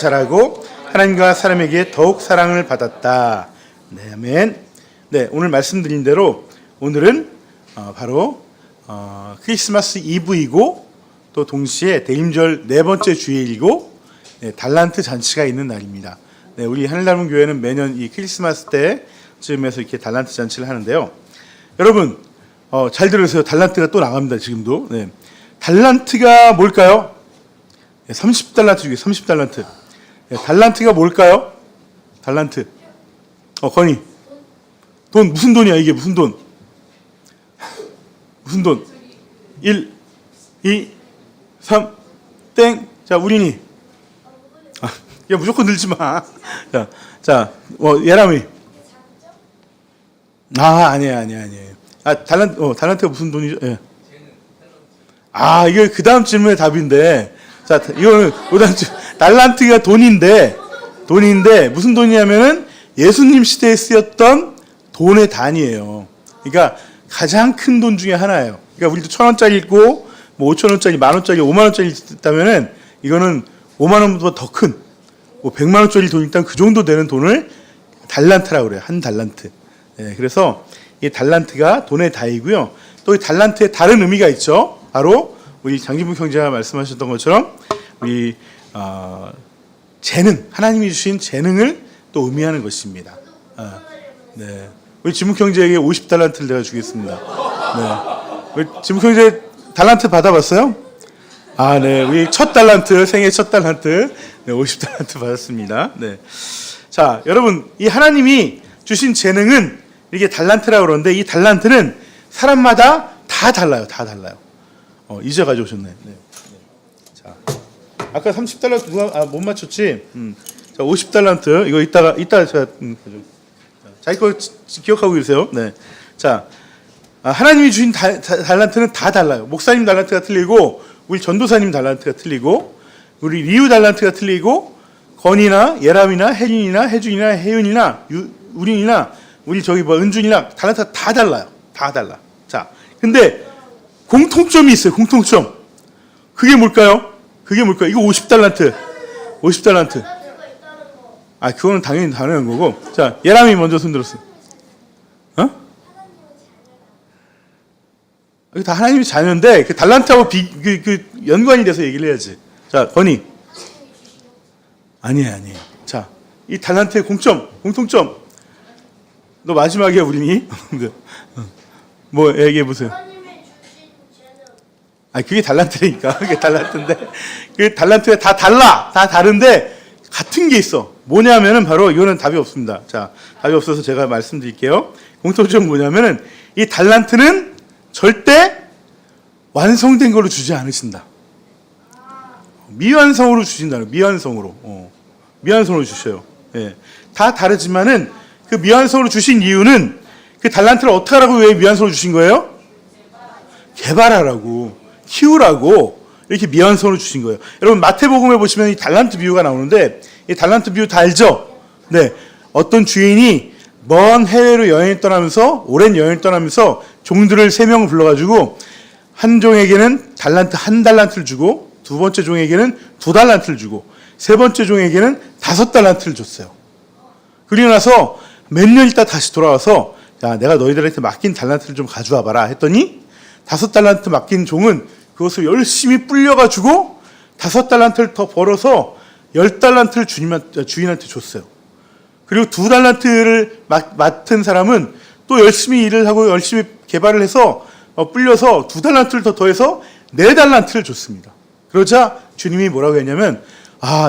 잘하고 하나님과 사람에게 더욱 사랑을 받았다. 네, 아멘. 네, 오늘 말씀드린 대로 오늘은 바로 크리스마스 이브이고 또 동시에 대임절 네 번째 주일이고 달란트 잔치가 있는 날입니다. 네, 우리 하늘닮은 교회는 매년 이 크리스마스 때쯤에서 이렇게 달란트 잔치를 하는데요. 여러분 잘 들으세요. 달란트가 또 나갑니다. 지금도. 네. 달란트가 뭘까요? 30달란트 중에 30달란트. 달란트가 뭘까요? 달란트. 건이. 돈, 무슨 돈이야, 이게 무슨 돈? 무슨 돈? 1, 2, 3, 땡. 자, 우린이. 야, 무조건 들지 마. 예람이. 아니에요. 달란트가 무슨 돈이죠? 예. 이게 그 다음 질문의 답인데. 자, 이거는 달란트가 돈인데 무슨 돈이냐면은 예수님 시대에 쓰였던 돈의 단위예요. 그러니까 가장 큰 돈 중에 하나예요. 그러니까 우리도 1,000원짜리 있고 뭐 5,000원짜리, 10,000원짜리, 50,000원짜리 있다면은 이거는 5만 원보다 더 큰 100만 원짜리 돈이 있다면 그 정도 되는 돈을 달란트라고 그래요. 한 달란트. 네, 그래서 이 달란트가 돈의 다이고요. 또 이 달란트에 다른 의미가 있죠. 바로 우리 장진묵 형제가 말씀하셨던 것처럼 우리 재능, 하나님이 주신 재능을 또 의미하는 것입니다. 네, 우리 진묵 형제에게 50달란트를 내가 주겠습니다. 네, 우리 진묵 형제 달란트 받아봤어요? 네, 우리 첫 달란트, 생애 첫 달란트, 네, 50달란트 받았습니다. 네, 자, 여러분, 이 하나님이 주신 재능은 이게 달란트라고 그러는데 이 달란트는 사람마다 다 달라요. 다 달라요. 이제 가져오셨네. 네. 자, 아까 30달란트 누가 못 맞췄지? 자, 50달란트 이거 이따가 제가 자기 거 기억하고 계세요. 네. 자, 하나님이 주신 달란트는 다 달라요. 목사님 달란트가 틀리고 우리 전도사님 달란트가 틀리고 우리 리우 달란트가 틀리고 건이나 예람이나 혜린이나 혜준이나 혜윤이나 우린이나 우리 은준이나 달란트가 다 달라요. 다 달라. 자, 근데 공통점이 있어요. 공통점. 그게 뭘까요? 이거 50달란트. 50달란트. 그거는 당연히 다른 거고. 자, 예람이 먼저 손들었어. 이거 다 하나님의 자녀인데 그 달란트하고 연관이 돼서 얘기를 해야지. 자, 건이. 아니에요. 자, 이 달란트의 공통점. 너 마지막이야, 우리니? 뭐 얘기해 보세요. 그게 달란트니까. 그게 달란트인데, 그 달란트가 다 달라. 다 다른데, 같은 게 있어. 뭐냐면은 바로, 이거는 답이 없습니다. 자, 답이 없어서 제가 말씀드릴게요. 공통점은 뭐냐면은, 이 달란트는 절대 완성된 걸로 주지 않으신다. 미완성으로 주신다는, 미완성으로 주셔요. 예. 다 다르지만은, 그 미완성으로 주신 이유는, 그 달란트를 어떻게 하라고 왜 미완성으로 주신 거예요? 개발하라고. 키우라고 이렇게 미완성으로 주신 거예요. 여러분 마태복음에 보시면 이 달란트 비유가 나오는데 이 달란트 비유 다 알죠? 네, 어떤 주인이 먼 해외로 여행을 떠나면서 오랜 여행을 떠나면서 종들을 3명을 불러가지고 한 종에게는 한 달란트를 주고 두 번째 종에게는 2달란트를 주고 세 번째 종에게는 5달란트를 줬어요. 그리고 나서 몇 년 있다 다시 돌아와서 야, 내가 너희들한테 맡긴 달란트를 좀 가져와 봐라 했더니 5달란트 맡긴 종은 그것을 열심히 불려가지고 5달란트를 더 벌어서 10달란트를 주인한테 줬어요. 그리고 2달란트를 맡은 사람은 또 열심히 일을 하고 열심히 개발을 해서 불려서 2달란트를 더 더해서 4달란트를 줬습니다. 그러자 주님이 뭐라고 했냐면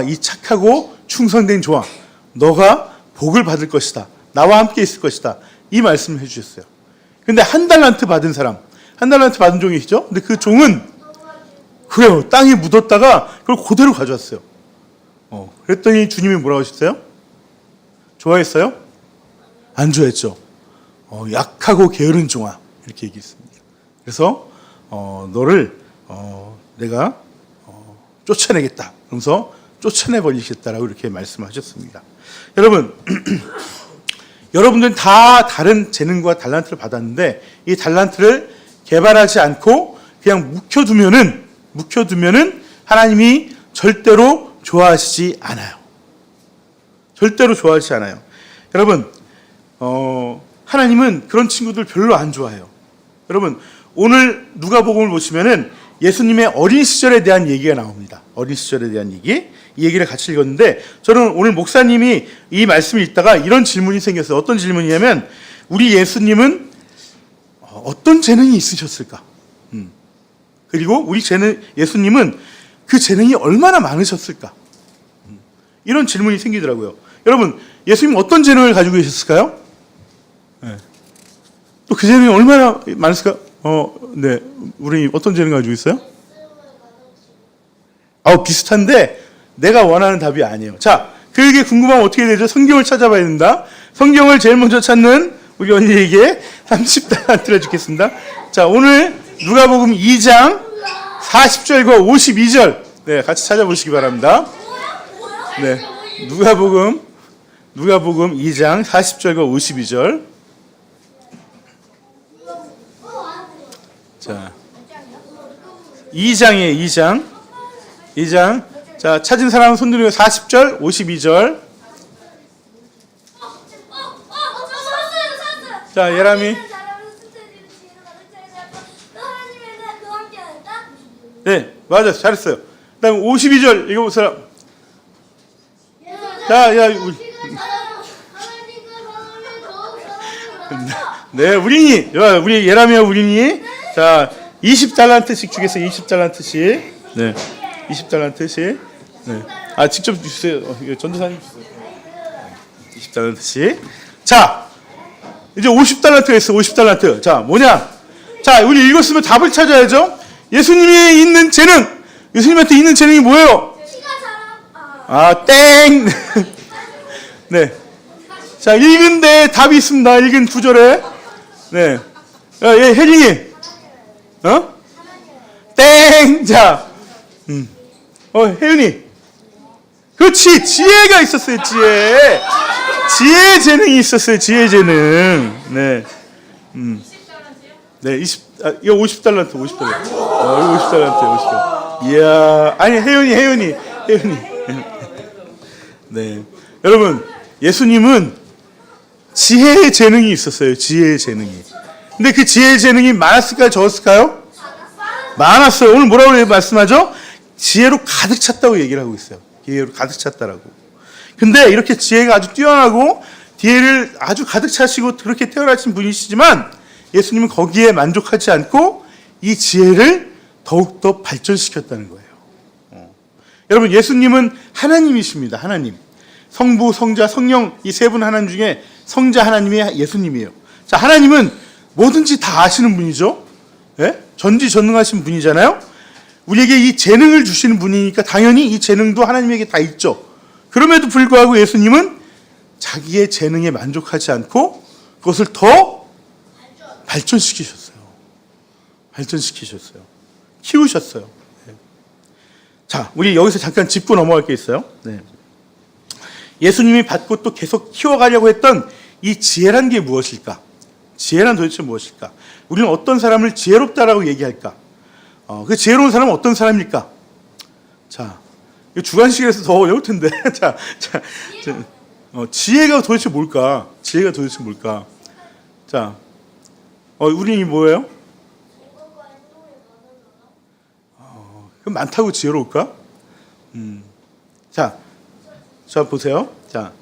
이 착하고 충성된 종아 너가 복을 받을 것이다. 나와 함께 있을 것이다. 이 말씀을 해주셨어요. 근데 1달란트 받은 사람 1달란트 받은 종이 있죠? 근데 그 종은 그래요. 땅에 묻었다가 그걸 그대로 가져왔어요. 그랬더니 주님이 뭐라고 하셨어요? 좋아했어요? 안 좋아했죠. 약하고 게으른 종아 이렇게 얘기했습니다. 그래서 너를 내가 쫓아내겠다. 그러면서 쫓아내버리겠다라고 이렇게 말씀하셨습니다. 여러분 여러분들은 다 다른 재능과 달란트를 받았는데 이 달란트를 개발하지 않고 그냥 묵혀두면은 하나님이 절대로 좋아하시지 않아요. 절대로 좋아하지 않아요. 여러분, 하나님은 그런 친구들 별로 안 좋아해요. 여러분, 오늘 누가복음을 보시면은 예수님의 어린 시절에 대한 얘기가 나옵니다. 어린 시절에 대한 얘기. 이 얘기를 같이 읽었는데, 저는 오늘 목사님이 이 말씀을 읽다가 이런 질문이 생겼어요. 어떤 질문이냐면, 우리 예수님은 어떤 재능이 있으셨을까? 그리고 우리 예수님은 그 재능이 얼마나 많으셨을까? 이런 질문이 생기더라고요. 여러분, 예수님 어떤 재능을 가지고 계셨을까요? 네. 또 그 재능이 얼마나 많았을까? 네. 우리 어떤 재능 가지고 있어요? 비슷한데 내가 원하는 답이 아니에요. 자, 그에게 궁금하면 어떻게 되죠? 성경을 찾아봐야 된다. 성경을 제일 먼저 찾는 우리 언니에게 30달란트를 주겠습니다. 자, 오늘 누가복음 2장 40절과 52절. 네, 같이 찾아보시기 바랍니다. 네. 누가복음 2장 40절과 52절. 자, 2장이에요, 2장. 자, 찾은 사람은 손 들고 40절, 52절. 자, 예람이. 네, 맞았어. 잘했어요. 그 다음 52절 읽어볼 사람. 자, 네, 우리니. 우리 예람이와 우리니. 자, 20달란트씩 주겠어요. 20달란트씩. 네. 20달란트씩. 네. 직접 주세요. 전도사님 주세요. 20달란트씩. 자, 이제 50달란트가 있어. 50달란트. 자, 뭐냐? 자, 우리 읽었으면 답을 찾아야죠. 예수님이 있는 재능. 예수님한테 있는 재능이 뭐예요? 땡. 네. 자, 읽은데 답이 있습니다. 읽은 구절에. 네. 혜린이. 땡. 자. 혜윤이. 그렇지. 지혜가 있었어요. 지혜 재능이 있었어요. 지혜 재능. 네. 네, 이거 50달란트, 50달란트. 이거 50달란트, 50달란트. 이야, 아니, 혜윤이. 네. 여러분, 예수님은 지혜의 재능이 있었어요. 지혜의 재능이. 근데 그 지혜의 재능이 많았을까요? 적었을까요? 많았어요. 오늘 뭐라고 말씀하죠? 지혜로 가득 찼다고 얘기를 하고 있어요. 지혜로 가득 찼다라고. 근데 이렇게 지혜가 아주 뛰어나고 지혜를 아주 가득 차시고 그렇게 태어나신 분이시지만 예수님은 거기에 만족하지 않고 이 지혜를 더욱더 발전시켰다는 거예요. 여러분, 예수님은 하나님이십니다. 하나님. 성부, 성자, 성령 이 세 분 하나님 중에 성자 하나님이 예수님이에요. 자, 하나님은 뭐든지 다 아시는 분이죠. 네? 전지전능하신 분이잖아요. 우리에게 이 재능을 주시는 분이니까 당연히 이 재능도 하나님에게 다 있죠. 그럼에도 불구하고 예수님은 자기의 재능에 만족하지 않고 그것을 더 발전시키셨어요. 키우셨어요. 네. 자, 우리 여기서 잠깐 짚고 넘어갈 게 있어요. 네. 예수님이 받고 또 계속 키워가려고 했던 이 지혜란 게 무엇일까? 지혜란 도대체 무엇일까? 우리는 어떤 사람을 지혜롭다라고 얘기할까? 그 지혜로운 사람은 어떤 사람일까? 자, 이거 주관식에서 더 어려울 텐데. 지혜가 도대체 뭘까? 자, 우리 뭐예요? 그럼 많다고 지혜로울까? 자, 보세요. 자,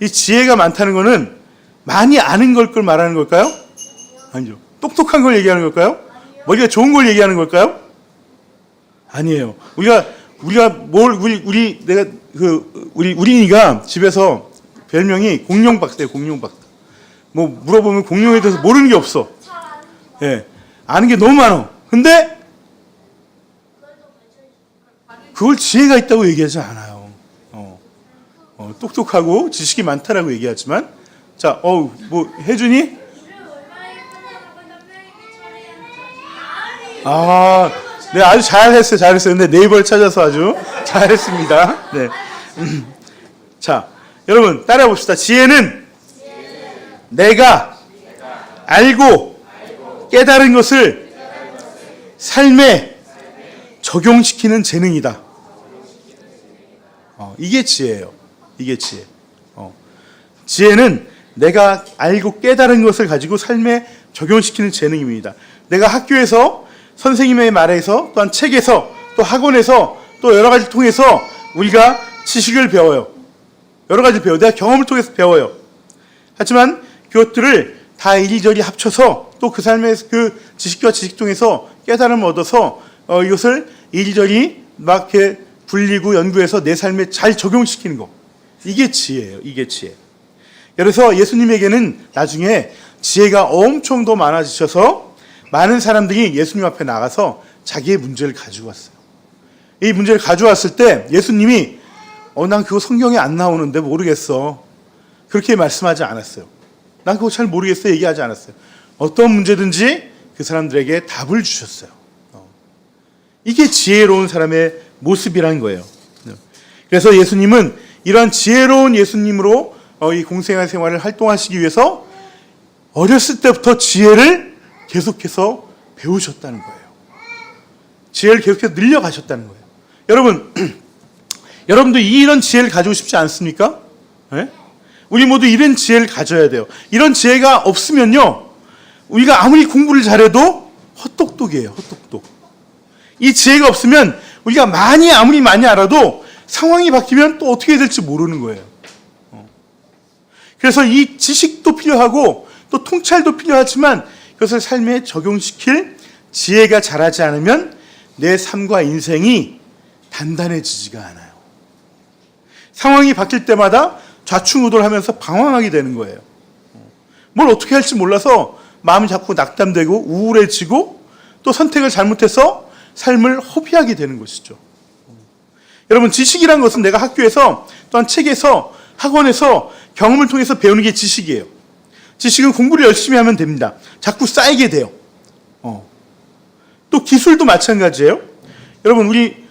이 지혜가 많다는 거는 많이 아는 걸 말하는 걸까요? 아니죠. 똑똑한 걸 얘기하는 걸까요? 머리가 좋은 걸 얘기하는 걸까요? 아니에요. 우리 우린이가 집에서 별명이 공룡박사예요. 공룡박사. 뭐 물어보면 공룡에 대해서 모르는 게 없어. 예, 아는 게 너무 많아. 근데 그걸 지혜가 있다고 얘기하지 않아요. 똑똑하고 지식이 많다라고 얘기하지만, 자, 뭐 혜준이? 네, 아주 잘했어요. 근데 네이버를 찾아서 아주 잘했습니다. 네. 자, 여러분 따라해 봅시다. 지혜는 내가 알고 깨달은 것을 삶에 적용시키는 재능이다. 이게 지혜예요. 이게 지혜. 지혜는 내가 알고 깨달은 것을 가지고 삶에 적용시키는 재능입니다. 내가 학교에서 선생님의 말에서 또한 책에서 또 학원에서 또 여러 가지를 통해서 우리가 지식을 배워요. 여러 가지 배워요. 내가 경험을 통해서 배워요. 하지만 그것들을 다 이리저리 합쳐서 또 그 삶의 그 지식과 지식 통해서 깨달음을 얻어서 이것을 이리저리 막 이렇게 불리고 연구해서 내 삶에 잘 적용시키는 거. 이게 지혜예요. 이게 지혜. 그래서 예수님에게는 나중에 지혜가 엄청 더 많아지셔서 많은 사람들이 예수님 앞에 나가서 자기의 문제를 가지고 왔어요. 이 문제를 가져왔을 때 예수님이 난 그거 성경에 안 나오는데 모르겠어. 그렇게 말씀하지 않았어요. 난 그거 잘 모르겠어 얘기하지 않았어요. 어떤 문제든지 그 사람들에게 답을 주셨어요. 이게 지혜로운 사람의 모습이라는 거예요. 그래서 예수님은 이러한 지혜로운 예수님으로 이 공생활 생활을 활동하시기 위해서 어렸을 때부터 지혜를 계속해서 배우셨다는 거예요. 지혜를 계속해서 늘려가셨다는 거예요. 여러분, 여러분도 이런 지혜를 가지고 싶지 않습니까? 네? 우리 모두 이런 지혜를 가져야 돼요. 이런 지혜가 없으면요, 우리가 아무리 공부를 잘해도 헛똑똑이에요. 헛똑똑. 이 지혜가 없으면 우리가 아무리 많이 알아도 상황이 바뀌면 또 어떻게 될지 모르는 거예요. 그래서 이 지식도 필요하고 또 통찰도 필요하지만 그것을 삶에 적용시킬 지혜가 자라지 않으면 내 삶과 인생이 단단해지지가 않아요. 상황이 바뀔 때마다 좌충우돌하면서 방황하게 되는 거예요. 뭘 어떻게 할지 몰라서 마음이 자꾸 낙담되고 우울해지고 또 선택을 잘못해서 삶을 허비하게 되는 것이죠. 여러분, 지식이란 것은 내가 학교에서 또한 책에서 학원에서 경험을 통해서 배우는 게 지식이에요. 지식은 공부를 열심히 하면 됩니다. 자꾸 쌓이게 돼요. 또 기술도 마찬가지예요. 여러분, 우리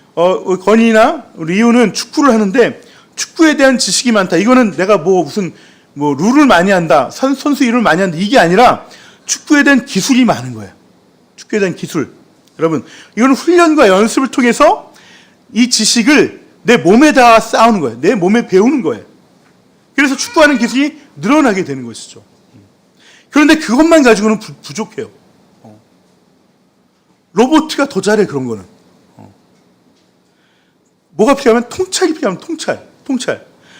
건이나 리우는 축구를 하는데 축구에 대한 지식이 많다. 이거는 내가 무슨 룰을 많이 한다, 선수 이름을 많이 한다, 이게 아니라 축구에 대한 기술이 많은 거예요. 축구에 대한 기술. 여러분, 이건 훈련과 연습을 통해서 이 지식을 내 몸에다 쌓는 거예요. 내 몸에 배우는 거예요. 그래서 축구하는 기술이 늘어나게 되는 것이죠. 그런데 그것만 가지고는 부족해요. 로봇가 더 잘해, 그런 거는. 뭐가 필요하면 통찰이 필요하면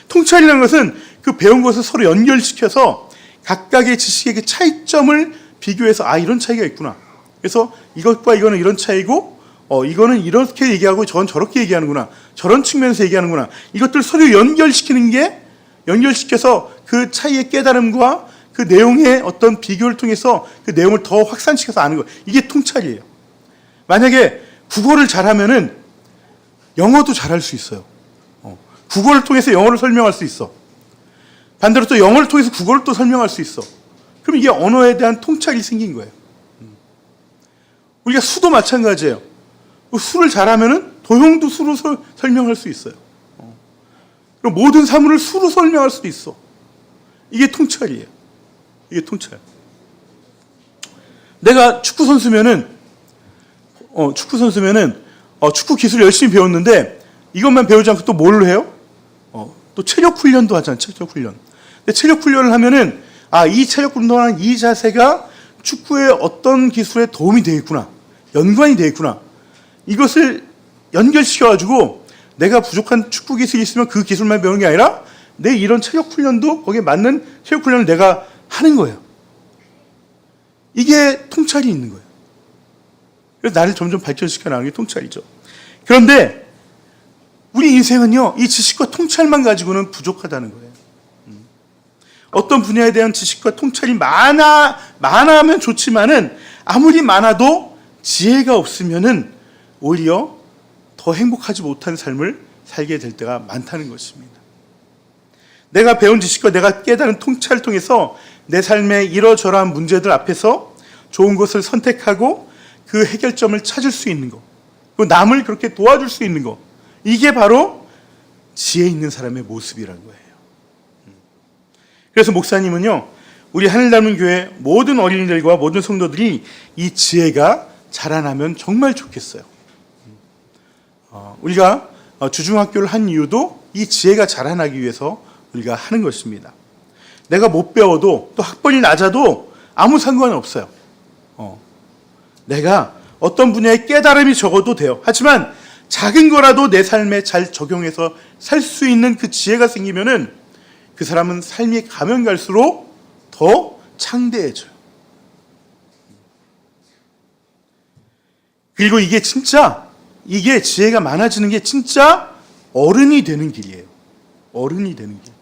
통찰이라는 것은 그 배운 것을 서로 연결시켜서 각각의 지식의 차이점을 비교해서 이런 차이가 있구나. 그래서 이것과 이거는 이런 차이고 이거는 이렇게 얘기하고 저건 저렇게 얘기하는구나. 저런 측면에서 얘기하는구나. 이것들 서로 연결시켜서 그 차이의 깨달음과 그 내용의 어떤 비교를 통해서 그 내용을 더 확산시켜서 아는 거예요. 이게 통찰이에요. 만약에 국어를 잘하면은 영어도 잘할 수 있어요. 국어를 통해서 영어를 설명할 수 있어. 반대로 또 영어를 통해서 국어를 또 설명할 수 있어. 그럼 이게 언어에 대한 통찰이 생긴 거예요. 우리가 수도 마찬가지예요. 수를 잘하면은 도형도 수로 설명할 수 있어요. 그럼 모든 사물을 수로 설명할 수도 있어. 이게 통찰이에요. 이게 통찰. 내가 축구 선수면은 축구 기술 열심히 배웠는데 이것만 배우지 않고 또 뭘로 해요? 또 체력 훈련도 하잖아요. 체력 훈련. 근데 체력 훈련을 하면은 이 체력 운동하는 이 자세가 축구의 어떤 기술에 도움이 되겠구나. 연관이 되겠구나. 이것을 연결시켜가지고 내가 부족한 축구 기술이 있으면 그 기술만 배우는 게 아니라 내 이런 체력 훈련도 거기에 맞는 체력 훈련을 내가 하는 거예요. 이게 통찰이 있는 거예요. 그래서 나를 점점 발전시켜 나가는 게 통찰이죠. 그런데 우리 인생은요, 이 지식과 통찰만 가지고는 부족하다는 거예요. 어떤 분야에 대한 지식과 통찰이 많아면 좋지만은 아무리 많아도 지혜가 없으면은 오히려 더 행복하지 못한 삶을 살게 될 때가 많다는 것입니다. 내가 배운 지식과 내가 깨달은 통찰을 통해서 내 삶의 이러저러한 문제들 앞에서 좋은 것을 선택하고 그 해결점을 찾을 수 있는 것, 그리고 남을 그렇게 도와줄 수 있는 것, 이게 바로 지혜 있는 사람의 모습이라는 거예요. 그래서 목사님은요, 우리 하늘 닮은 교회 모든 어린이들과 모든 성도들이 이 지혜가 자라나면 정말 좋겠어요. 우리가 주중학교를 한 이유도 이 지혜가 자라나기 위해서 우리가 하는 것입니다. 내가 못 배워도 또 학벌이 낮아도 아무 상관은 없어요. 내가 어떤 분야에 깨달음이 적어도 돼요. 하지만 작은 거라도 내 삶에 잘 적용해서 살 수 있는 그 지혜가 생기면은 그 사람은 삶이 가면 갈수록 더 창대해져요. 그리고 이게 지혜가 많아지는 게 진짜 어른이 되는 길이에요. 어른이 되는 길.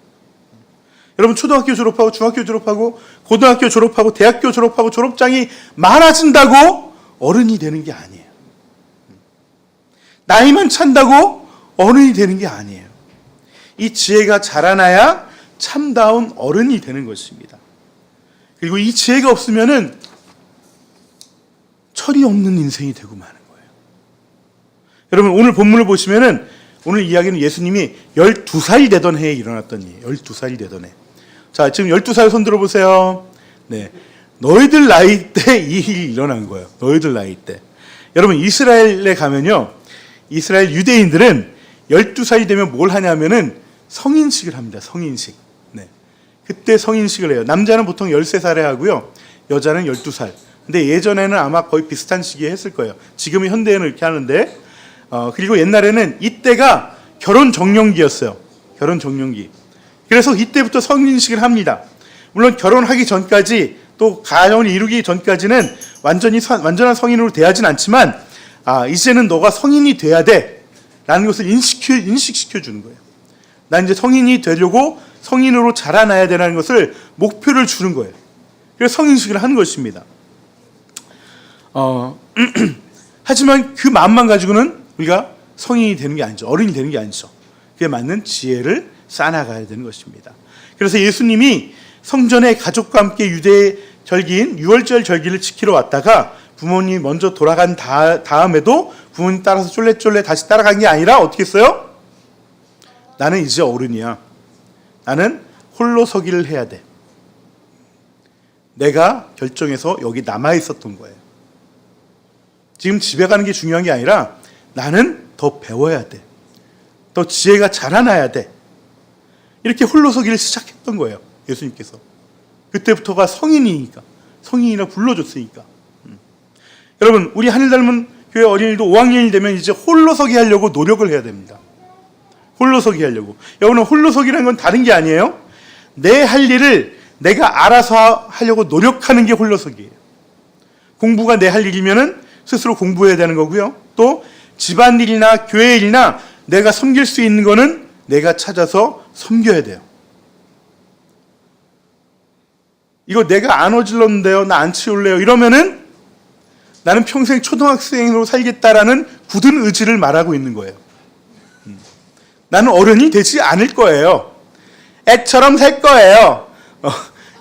여러분 초등학교 졸업하고 중학교 졸업하고 고등학교 졸업하고 대학교 졸업하고 졸업장이 많아진다고 어른이 되는 게 아니에요. 나이만 찬다고 어른이 되는 게 아니에요. 이 지혜가 자라나야 참다운 어른이 되는 것입니다. 그리고 이 지혜가 없으면은 철이 없는 인생이 되고 마는 거예요. 여러분 오늘 본문을 보시면은 오늘 이야기는 예수님이 12살이 되던 해에 일어났던 일이에요. 12살이 되던 해. 자, 지금 12살 손 들어보세요. 네. 너희들 나이 때 이 일이 일어난 거예요. 너희들 나이 때. 여러분 이스라엘에 가면요. 이스라엘 유대인들은 12살이 되면 뭘 하냐면은 성인식을 합니다. 성인식. 네. 그때 성인식을 해요. 남자는 보통 13살에 하고요. 여자는 12살. 근데 예전에는 아마 거의 비슷한 시기에 했을 거예요. 지금은 현대에는 이렇게 하는데 그리고 옛날에는 이때가 결혼 정년기였어요. 결혼 정년기. 그래서 이때부터 성인식을 합니다. 물론 결혼하기 전까지 또 가정을 이루기 전까지는 완전한 성인으로 대하진 않지만 이제는 너가 성인이 돼야 돼 라는 것을 인식시켜 주는 거예요. 난 이제 성인이 되려고 성인으로 자라나야 되라는 것을 목표를 주는 거예요. 그래서 성인식을 하는 것입니다. 하지만 그 마음만 가지고는 우리가 성인이 되는 게 아니죠. 어른이 되는 게 아니죠. 그에 맞는 지혜를 쌓아나가야 되는 것입니다. 그래서 예수님이 성전에 가족과 함께 유대 절기인 유월절 절기를 지키러 왔다가 부모님이 먼저 돌아간 다음에도 부모님 따라서 쫄래쫄래 다시 따라간 게 아니라 어떻게 했어요? 나는 이제 어른이야. 나는 홀로 서기를 해야 돼. 내가 결정해서 여기 남아 있었던 거예요. 지금 집에 가는 게 중요한 게 아니라 나는 더 배워야 돼. 더 지혜가 자라나야 돼. 이렇게 홀로서기를 시작했던 거예요. 예수님께서. 그때부터가 성인이니까. 성인이라 불러줬으니까. 여러분 우리 하늘 닮은 교회 어린이도 5학년이 되면 이제 홀로서기 하려고 노력을 해야 됩니다. 홀로서기 하려고. 여러분 홀로서기라는 건 다른 게 아니에요. 내 할 일을 내가 알아서 하려고 노력하는 게 홀로서기예요. 공부가 내 할 일이면은 스스로 공부해야 되는 거고요. 또 집안일이나 교회 일이나 내가 섬길 수 있는 거는 내가 찾아서 섬겨야 돼요. 이거 내가 안 어질렀는데요. 나 안 치울래요. 이러면은 나는 평생 초등학생으로 살겠다라는 굳은 의지를 말하고 있는 거예요. 나는 어른이 되지 않을 거예요. 애처럼 살 거예요.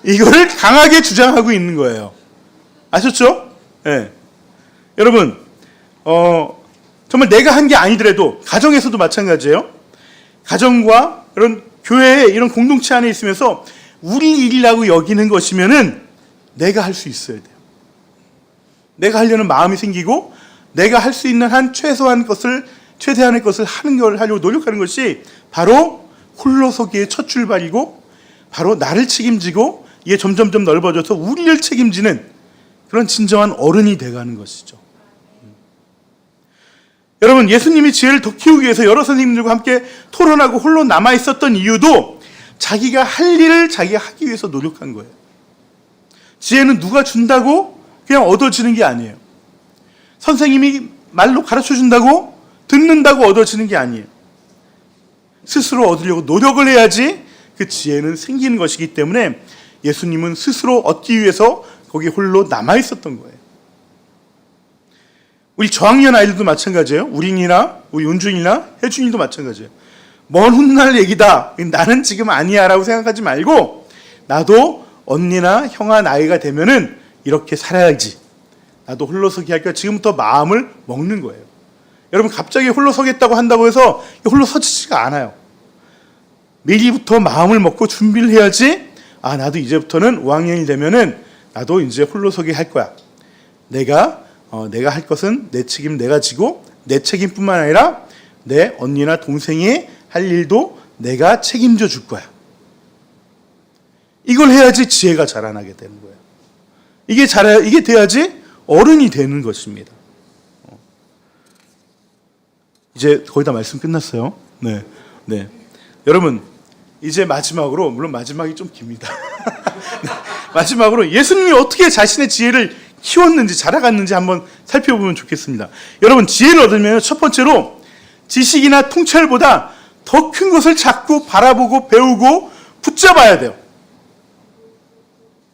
이거를 강하게 주장하고 있는 거예요. 아셨죠? 네. 여러분, 정말 내가 한 게 아니더라도 가정에서도 마찬가지예요. 가정과 이런 교회에 이런 공동체 안에 있으면서 우리 일이라고 여기는 것이면은 내가 할 수 있어야 돼요. 내가 하려는 마음이 생기고 내가 할 수 있는 한 최대한의 것을 하는 걸 하려고 노력하는 것이 바로 홀로서기의 첫 출발이고 바로 나를 책임지고 이게 점점점 넓어져서 우리를 책임지는 그런 진정한 어른이 돼가는 것이죠. 여러분 예수님이 지혜를 더 키우기 위해서 여러 선생님들과 함께 토론하고 홀로 남아있었던 이유도 자기가 할 일을 자기가 하기 위해서 노력한 거예요. 지혜는 누가 준다고 그냥 얻어지는 게 아니에요. 선생님이 말로 가르쳐준다고 듣는다고 얻어지는 게 아니에요. 스스로 얻으려고 노력을 해야지 그 지혜는 생기는 것이기 때문에 예수님은 스스로 얻기 위해서 거기 홀로 남아있었던 거예요. 우리 저학년 아이들도 마찬가지예요. 우린이나 우리 윤준이나 혜준이도 마찬가지예요. 먼 훗날 얘기다. 나는 지금 아니야 라고 생각하지 말고 나도 언니나 형아 나이가 되면은 이렇게 살아야지. 나도 홀로서기 할까 지금부터 마음을 먹는 거예요. 여러분 갑자기 홀로서겠다고 한다고 해서 홀로 서지지가 않아요. 미리부터 마음을 먹고 준비를 해야지. 나도 이제부터는 5학년이 되면은 나도 이제 홀로서기 할 거야. 내가 할 것은 내 책임 내가 지고 내 책임뿐만 아니라 내 언니나 동생이 할 일도 내가 책임져 줄 거야. 이걸 해야지 지혜가 자라나게 되는 거예요. 이게 돼야지 어른이 되는 것입니다. 이제 거의 다 말씀 끝났어요. 네. 여러분, 이제 마지막으로, 물론 마지막이 좀 깁니다. 네, 마지막으로 예수님이 어떻게 자신의 지혜를 키웠는지, 자라갔는지 한번 살펴보면 좋겠습니다. 여러분, 지혜를 얻으면 첫 번째로 지식이나 통찰보다 더 큰 것을 자꾸 바라보고 배우고 붙잡아야 돼요.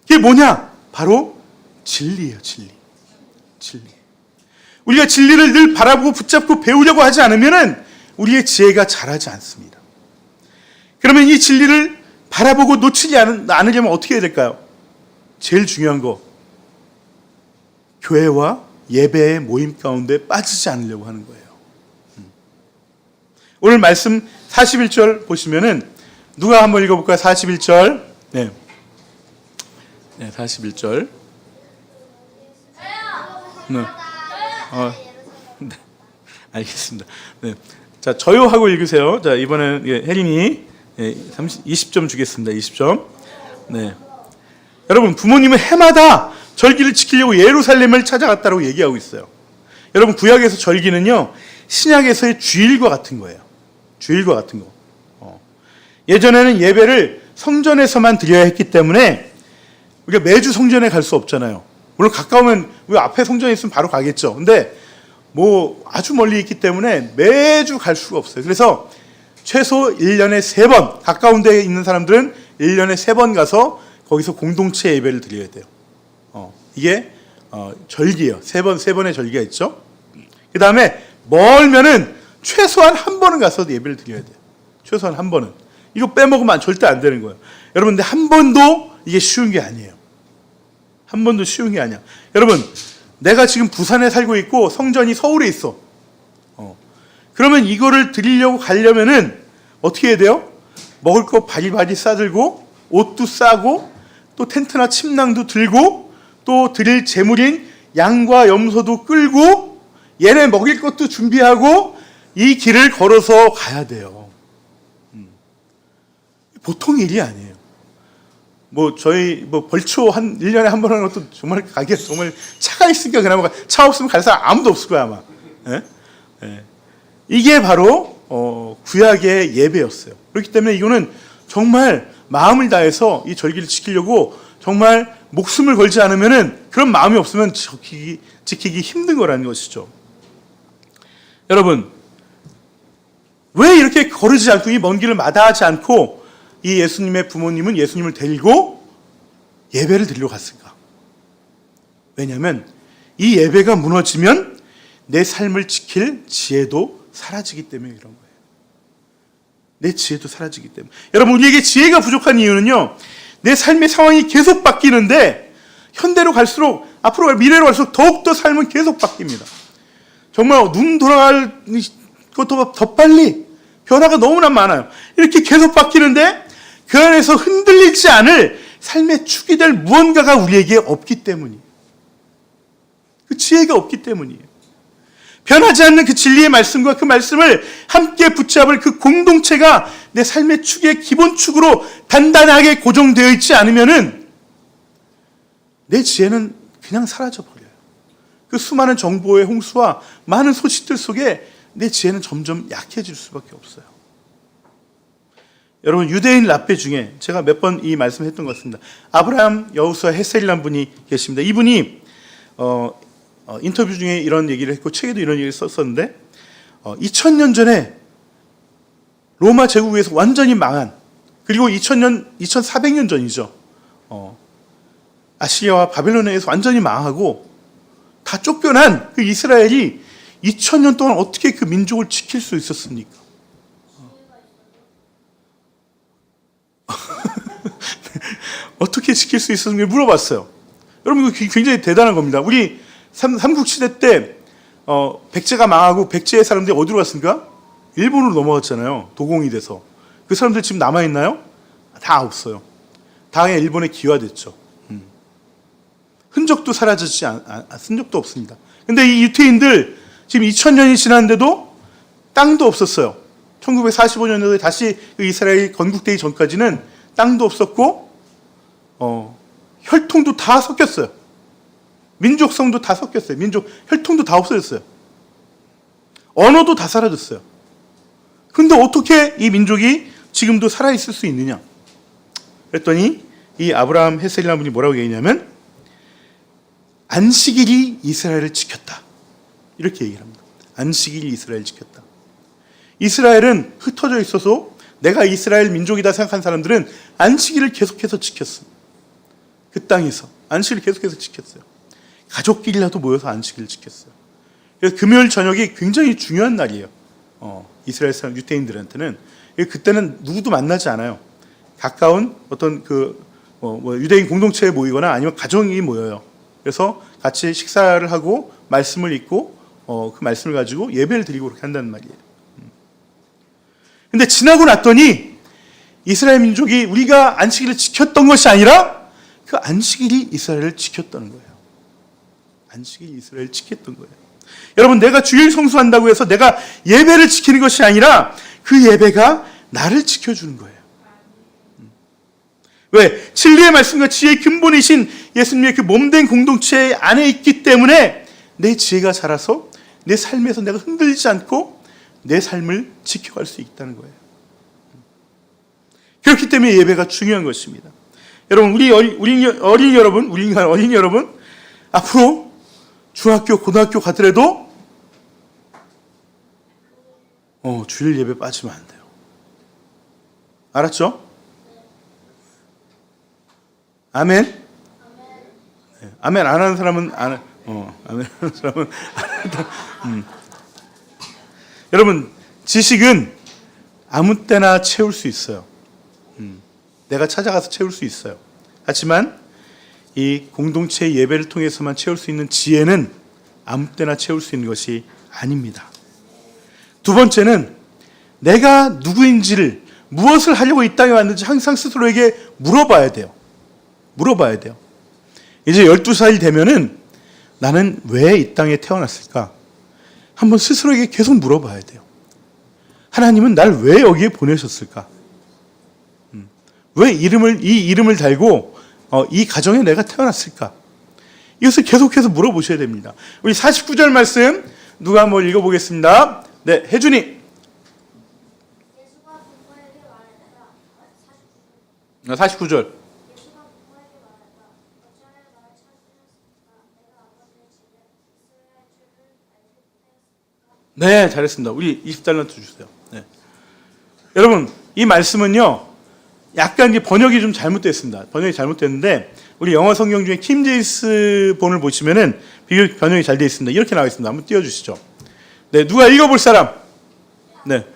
이게 뭐냐? 바로 진리예요, 진리. 우리가 진리를 늘 바라보고 붙잡고 배우려고 하지 않으면 우리의 지혜가 자라지 않습니다. 그러면 이 진리를 바라보고 놓치지 않으려면 어떻게 해야 될까요? 제일 중요한 거, 교회와 예배의 모임 가운데 빠지지 않으려고 하는 거예요. 오늘 말씀 41절 보시면은 누가 한번 읽어볼까요? 41절. 네, 41절. 네. 네. 알겠습니다. 네. 자, 저요 하고 읽으세요. 자, 이번엔 혜린이 20점 주겠습니다. 20점. 네. 여러분, 부모님은 해마다 절기를 지키려고 예루살렘을 찾아갔다고 얘기하고 있어요. 여러분, 구약에서 절기는요, 신약에서의 주일과 같은 거예요. 주일과 같은 거. 예전에는 예배를 성전에서만 드려야 했기 때문에 우리가 매주 성전에 갈 수 없잖아요. 물론 가까우면 우리 앞에 성전이 있으면 바로 가겠죠. 근데 뭐 아주 멀리 있기 때문에 매주 갈 수가 없어요. 그래서 최소 1년에 3번, 가까운 데에 있는 사람들은 1년에 3번 가서 거기서 공동체 예배를 드려야 돼요. 이게 절기예요. 세 번의 절기가 있죠. 그 다음에 멀면은 최소한 한 번은 가서 예배를 드려야 돼요. 최소한 한 번은. 이거 빼먹으면 절대 안 되는 거예요. 여러분, 근데 한 번도 이게 쉬운 게 아니에요. 한 번도 쉬운 게 아니야. 여러분, 내가 지금 부산에 살고 있고 성전이 서울에 있어. 그러면 이거를 드리려고 가려면은 어떻게 해야 돼요? 먹을 거 바리바리 싸들고, 옷도 싸고, 또 텐트나 침낭도 들고, 또 드릴 제물인 양과 염소도 끌고, 얘네 먹일 것도 준비하고, 이 길을 걸어서 가야 돼요. 보통 일이 아니에요. 저희 벌초 1년에 한 번 하는 것도 정말 가게 정말 차가 있으니까 그나마 차 없으면 갈 사람 아무도 없을 거야, 아마. 예? 예. 이게 바로 구약의 예배였어요. 그렇기 때문에 이거는 정말 마음을 다해서 이 절기를 지키려고 정말 목숨을 걸지 않으면은, 그런 마음이 없으면 지키기 힘든 거라는 것이죠. 여러분, 왜 이렇게 거르지 않고 이 먼 길을 마다하지 않고 이 예수님의 부모님은 예수님을 데리고 예배를 드리러 갔을까? 왜냐하면 이 예배가 무너지면 내 삶을 지킬 지혜도 사라지기 때문에 그런 거예요. 내 지혜도 사라지기 때문에. 여러분, 우리에게 지혜가 부족한 이유는요, 내 삶의 상황이 계속 바뀌는데 현대로 갈수록, 앞으로 미래로 갈수록 더욱더 삶은 계속 바뀝니다. 정말 눈 돌아갈 것도 더 빨리 변화가 너무나 많아요. 이렇게 계속 바뀌는데 그 안에서 흔들리지 않을 삶의 축이 될 무언가가 우리에게 없기 때문이에요. 그 지혜가 없기 되문이에요. 변하지 않는 그 진리의 말씀과 그 말씀을 함께 붙잡을 그 공동체가 내 삶의 축의 기본 축으로 단단하게 고정되어 있지 않으면은 내 지혜는 그냥 사라져 버려요. 그 수많은 정보의 홍수와 많은 소식들 속에 내 지혜는 점점 약해질 수밖에 없어요. 여러분, 유대인 랍비 중에 제가 몇 번 이 말씀을 했던 것 같습니다. 아브라함 여호수아 헤셀이라는 분이 계십니다. 이분이 인터뷰 중에 이런 얘기를 했고 책에도 이런 얘기를 썼었는데 2000년 전에 로마 제국에서 완전히 망한, 그리고 2400년 전이죠. 아시리아와 바벨론에 의해서 완전히 망하고 다 쫓겨난 그 이스라엘이 2000년 동안 어떻게 그 민족을 지킬 수 있었습니까? 어떻게 지킬 수 있었는지 물어봤어요. 여러분, 이거 굉장히 대단한 겁니다. 우리 삼국시대 때 백제가 망하고 백제의 사람들이 어디로 갔습니까? 일본으로 넘어갔잖아요. 도공이 돼서. 그 사람들 지금 남아있나요? 다 없어요. 다 그냥 일본에 기화됐죠. 흔적도 사라지지 흔적도 없습니다. 근데 이 유태인들 지금 2000년이 지났는데도 땅도 없었어요. 1945년도에 다시 이스라엘이 건국되기 전까지는 땅도 없었고 혈통도 다 섞였어요. 민족성도 다 섞였어요. 혈통도 다 없어졌어요. 언어도 다 사라졌어요. 근데 어떻게 이 민족이 지금도 살아있을 수 있느냐? 그랬더니 이 아브라함 헤셀이라는 분이 뭐라고 얘기냐면 안식일이 이스라엘을 지켰다. 이렇게 얘기를 합니다. 안식일이 이스라엘을 지켰다. 이스라엘은 흩어져 있어서 내가 이스라엘 민족이다 생각한 사람들은 안식일을 계속해서 지켰어. 그 땅에서 안식일을 계속해서 지켰어요. 가족끼리라도 모여서 안식일을 지켰어요. 그래서 금요일 저녁이 굉장히 중요한 날이에요. 이스라엘 사람 유대인들한테는 그때는 누구도 만나지 않아요. 가까운 어떤 유대인 공동체에 모이거나 아니면 가정이 모여요. 그래서 같이 식사를 하고 말씀을 읽고 그 말씀을 가지고 예배를 드리고 그렇게 한다는 말이에요. 근데 지나고 났더니 이스라엘 민족이 우리가 안식일을 지켰던 것이 아니라 그 안식일이 이스라엘을 지켰다는 거예요. 안식일이 이스라엘을 지켰던 거예요. 여러분, 내가 주일 성수한다고 해서 내가 예배를 지키는 것이 아니라 그 예배가 나를 지켜주는 거예요. 왜? 진리의 말씀과 지혜의 근본이신 예수님의 그 몸된 공동체 안에 있기 때문에 내 지혜가 자라서 내 삶에서 내가 흔들리지 않고 내 삶을 지켜갈 수 있다는 거예요. 그렇기 때문에 예배가 중요한 것입니다. 여러분, 우리 어린이 여러분, 앞으로 중학교, 고등학교 가더라도 주일 예배 빠지면 안 돼요. 알았죠? 아멘? 네. 아멘 안 하는 사람은 아멘 하는 사람은 안 한다. 여러분, 지식은 아무 때나 채울 수 있어요. 내가 찾아가서 채울 수 있어요. 하지만 이 공동체의 예배를 통해서만 채울 수 있는 지혜는 아무 때나 채울 수 있는 것이 아닙니다. 두 번째는 내가 누구인지를, 무엇을 하려고 이 땅에 왔는지 항상 스스로에게 물어봐야 돼요. 이제 12살 되면은 나는 왜 이 땅에 태어났을까? 한번 스스로에게 계속 물어봐야 돼요. 하나님은 날 왜 여기에 보내셨을까? 왜 이 이름을 달고 이 가정에 내가 태어났을까? 이것을 계속해서 물어보셔야 됩니다. 우리 49절 말씀 누가 한번 읽어보겠습니다. 네, 혜준이. 49절. 네, 잘했습니다. 우리 20달란트 주세요. 네. 여러분, 이 말씀은요, 약간 이제 번역이 좀 잘못됐습니다. 번역이 잘못됐는데, 우리 영어 성경 중에 킴 제임스 본을 보시면은 비교 번역이 잘 되어 있습니다. 이렇게 나와 있습니다. 한번 띄워주시죠. 네, 누가 읽어볼 사람? 네,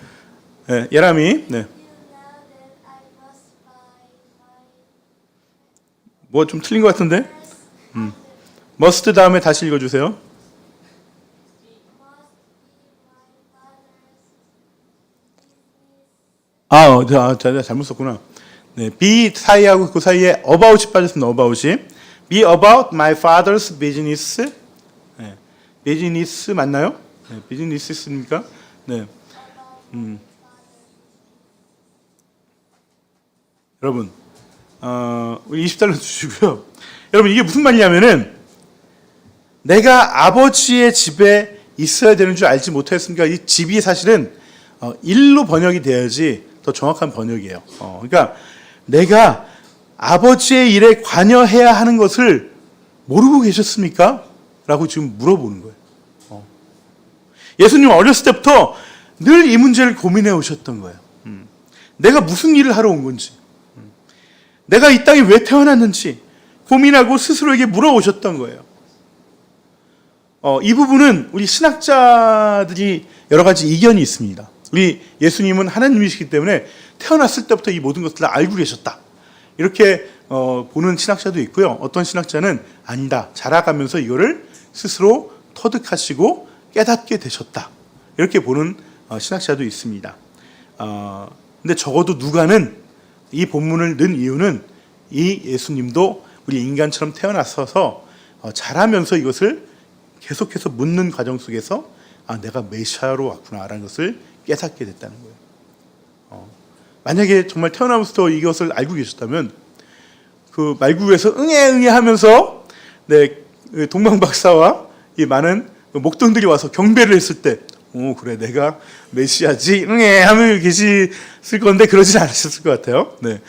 네, 예람이. 네. 뭐 좀 틀린 것 같은데? must 다음에 다시 읽어주세요. 제가 잘못 썼구나. 네, be 사이하고 그 사이에 about이 빠졌습니다. about이. be about my father's business. 네, business 맞나요? 네, business입니까? 네. 여러분, 우리 20달러 주시고요. 여러분, 이게 무슨 말이냐면은 내가 아버지의 집에 있어야 되는 줄 알지 못했습니까? 이 집이 사실은 일로 번역이 돼야지 더 정확한 번역이에요. 그러니까 내가 아버지의 일에 관여해야 하는 것을 모르고 계셨습니까? 라고 지금 물어보는 거예요. 예수님 어렸을 때부터 늘 이 문제를 고민해 오셨던 거예요. 내가 무슨 일을 하러 온 건지, 내가 이 땅에 왜 태어났는지 고민하고 스스로에게 물어오셨던 거예요. 이 부분은 우리 신학자들이 여러 가지 이견이 있습니다. 우리 예수님은 하나님이시기 때문에 태어났을 때부터 이 모든 것들을 알고 계셨다. 이렇게 보는 신학자도 있고요. 어떤 신학자는 아니다. 자라가면서 이거를 스스로 터득하시고 깨닫게 되셨다. 이렇게 보는 신학자도 있습니다. 근데 적어도 누가는 이 본문을 넣은 이유는 이 예수님도 우리 인간처럼 태어나서 자라면서 이것을 계속해서 묻는 과정 속에서 내가 메시아로 왔구나라는 것을 깨닫게 됐다는 거예요. 만약에 정말 태어나면서부터 이것을 알고 계셨다면 그 말구에서 응애 응애 하면서 동방 박사와 이 많은 목동들이 와서 경배를 했을 때, 오 그래 내가 메시아지 응애 하며 계셨을 건데 그러진 않으셨을 것 같아요. 네.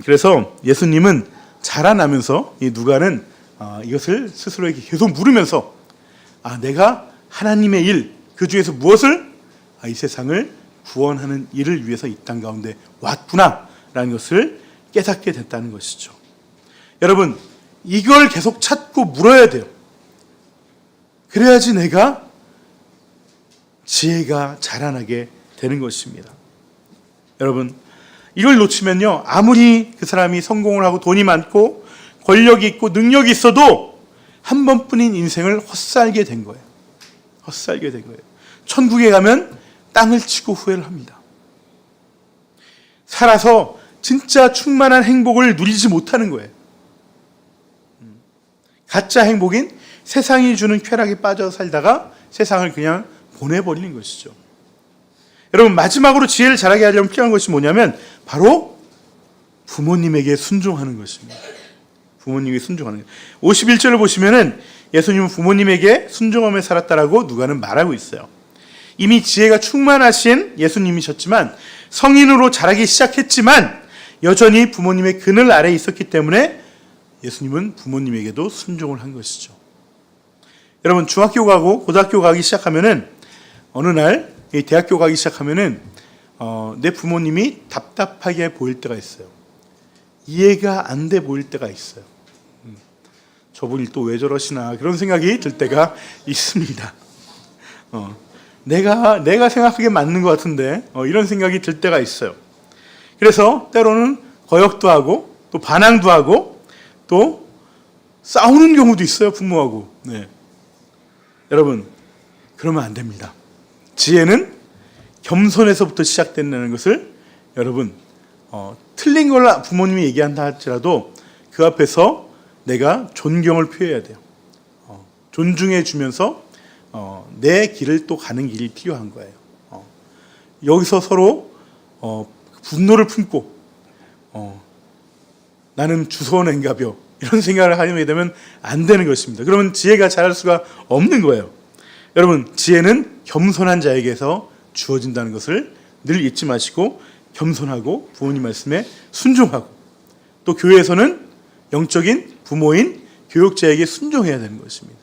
그래서 예수님은 자라나면서 이 누가는 이것을 스스로에게 계속 물으면서 내가 하나님의 일, 그 중에서 무엇을 이 세상을 구원하는 일을 위해서 이 땅 가운데 왔구나라는 것을 깨닫게 됐다는 것이죠. 여러분, 이걸 계속 찾고 물어야 돼요. 그래야지 내가 지혜가 자라나게 되는 것입니다. 여러분, 이걸 놓치면요, 아무리 그 사람이 성공을 하고 돈이 많고 권력이 있고 능력이 있어도 한 번뿐인 인생을 헛살게 된 거예요. 헛살게 된 거예요. 천국에 가면 땅을 치고 후회를 합니다. 살아서 진짜 충만한 행복을 누리지 못하는 거예요. 가짜 행복인 세상이 주는 쾌락에 빠져 살다가 세상을 그냥 보내버리는 것이죠. 여러분, 마지막으로 지혜를 자라게 하려면 필요한 것이 뭐냐면 바로 부모님에게 순종하는 것입니다. 부모님에게 순종하는 것. 51절을 보시면은 예수님은 부모님에게 순종하며 살았다라고 누가는 말하고 있어요. 이미 지혜가 충만하신 예수님이셨지만 성인으로 자라기 시작했지만 여전히 부모님의 그늘 아래에 있었기 때문에 예수님은 부모님에게도 순종을 한 것이죠. 여러분, 중학교 가고 고등학교 가기 시작하면은 어느 날 대학교 가기 시작하면은 내 부모님이 답답하게 보일 때가 있어요. 이해가 안 돼 보일 때가 있어요. 저분이 또 왜 저러시나 그런 생각이 들 때가 있습니다. 내가 생각하기에 맞는 것 같은데 이런 생각이 들 때가 있어요. 그래서 때로는 거역도 하고 또 반항도 하고 또 싸우는 경우도 있어요, 부모하고. 네. 여러분, 그러면 안 됩니다. 지혜는 겸손에서부터 시작된다는 것을 여러분, 틀린 걸 부모님이 얘기한다 할지라도 그 앞에서 내가 존경을 표해야 돼요. 존중해 주면서 내 길을 또 가는 길이 필요한 거예요. 여기서 서로 분노를 품고 나는 주소원인가벼 이런 생각을 하게 되면 안 되는 것입니다. 그러면 지혜가 자랄 수가 없는 거예요. 여러분, 지혜는 겸손한 자에게서 주어진다는 것을 늘 잊지 마시고 겸손하고 부모님 말씀에 순종하고 또 교회에서는 영적인 부모인 교육자에게 순종해야 되는 것입니다.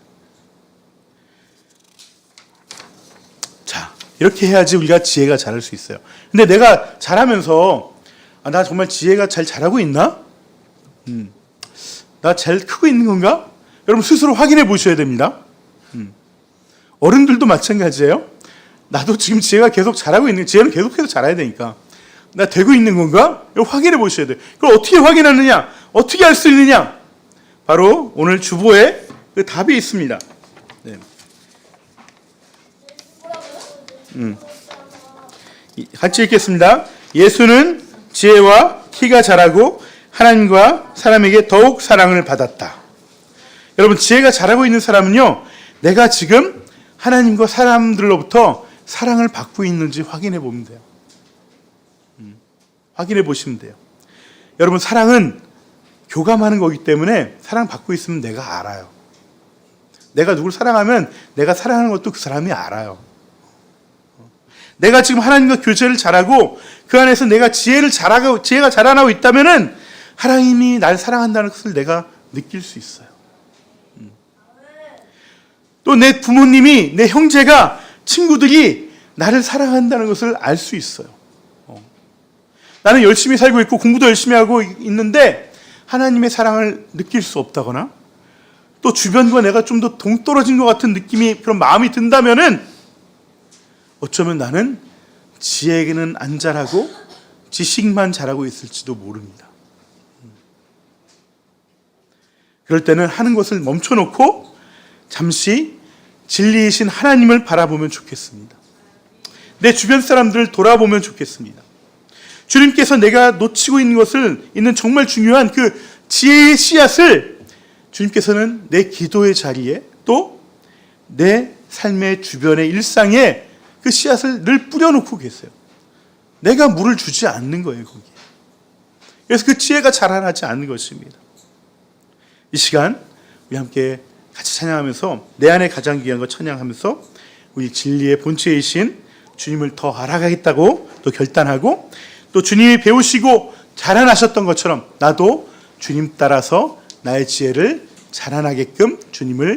자, 이렇게 해야지 우리가 지혜가 자랄 수 있어요. 근데 내가 자라면서 나 정말 지혜가 잘 자라고 있나? 나 잘 크고 있는 건가? 여러분 스스로 확인해 보셔야 됩니다. 어른들도 마찬가지예요. 나도 지금 지혜가 계속 자라고 있는, 지혜는 계속해서 자라야 되니까 나 되고 있는 건가? 이거 확인해 보셔야 돼요. 그걸 어떻게 확인하느냐? 어떻게 할 수 있느냐? 바로 오늘 주보에 그 답이 있습니다. 네. 같이 읽겠습니다. 예수는 지혜와 키가 자라고 하나님과 사람에게 더욱 사랑을 받았다. 여러분, 지혜가 자라고 있는 사람은요, 내가 지금 하나님과 사람들로부터 사랑을 받고 있는지 확인해 보면 돼요. 확인해 보시면 돼요. 여러분, 사랑은 교감하는 거기 때문에 사랑받고 있으면 내가 알아요. 내가 누굴 사랑하면 내가 사랑하는 것도 그 사람이 알아요. 내가 지금 하나님과 교제를 잘하고 그 안에서 내가 지혜가 자라나고 있다면은 하나님이 날 사랑한다는 것을 내가 느낄 수 있어요. 또 내 부모님이, 내 형제가, 친구들이 나를 사랑한다는 것을 알 수 있어요. 나는 열심히 살고 있고 공부도 열심히 하고 있는데 하나님의 사랑을 느낄 수 없다거나 또 주변과 내가 좀 더 동떨어진 것 같은 느낌이, 그런 마음이 든다면은 어쩌면 나는 지혜는 안 자라고 지식만 자라고 있을지도 모릅니다. 그럴 때는 하는 것을 멈춰놓고 잠시 진리이신 하나님을 바라보면 좋겠습니다. 내 주변 사람들을 돌아보면 좋겠습니다. 주님께서 내가 놓치고 있는 정말 중요한 그 지혜의 씨앗을 주님께서는 내 기도의 자리에 또 내 삶의 주변의 일상에 그 씨앗을 늘 뿌려놓고 계세요. 내가 물을 주지 않는 거예요, 거기에. 그래서 그 지혜가 자라나지 않는 것입니다. 이 시간 우리 함께 같이 찬양하면서 내 안에 가장 귀한 것 찬양하면서 우리 진리의 본체이신 주님을 더 알아가겠다고 또 결단하고 또 주님이 배우시고 자라나셨던 것처럼 나도 주님 따라서 나의 지혜를 자라나게끔 주님을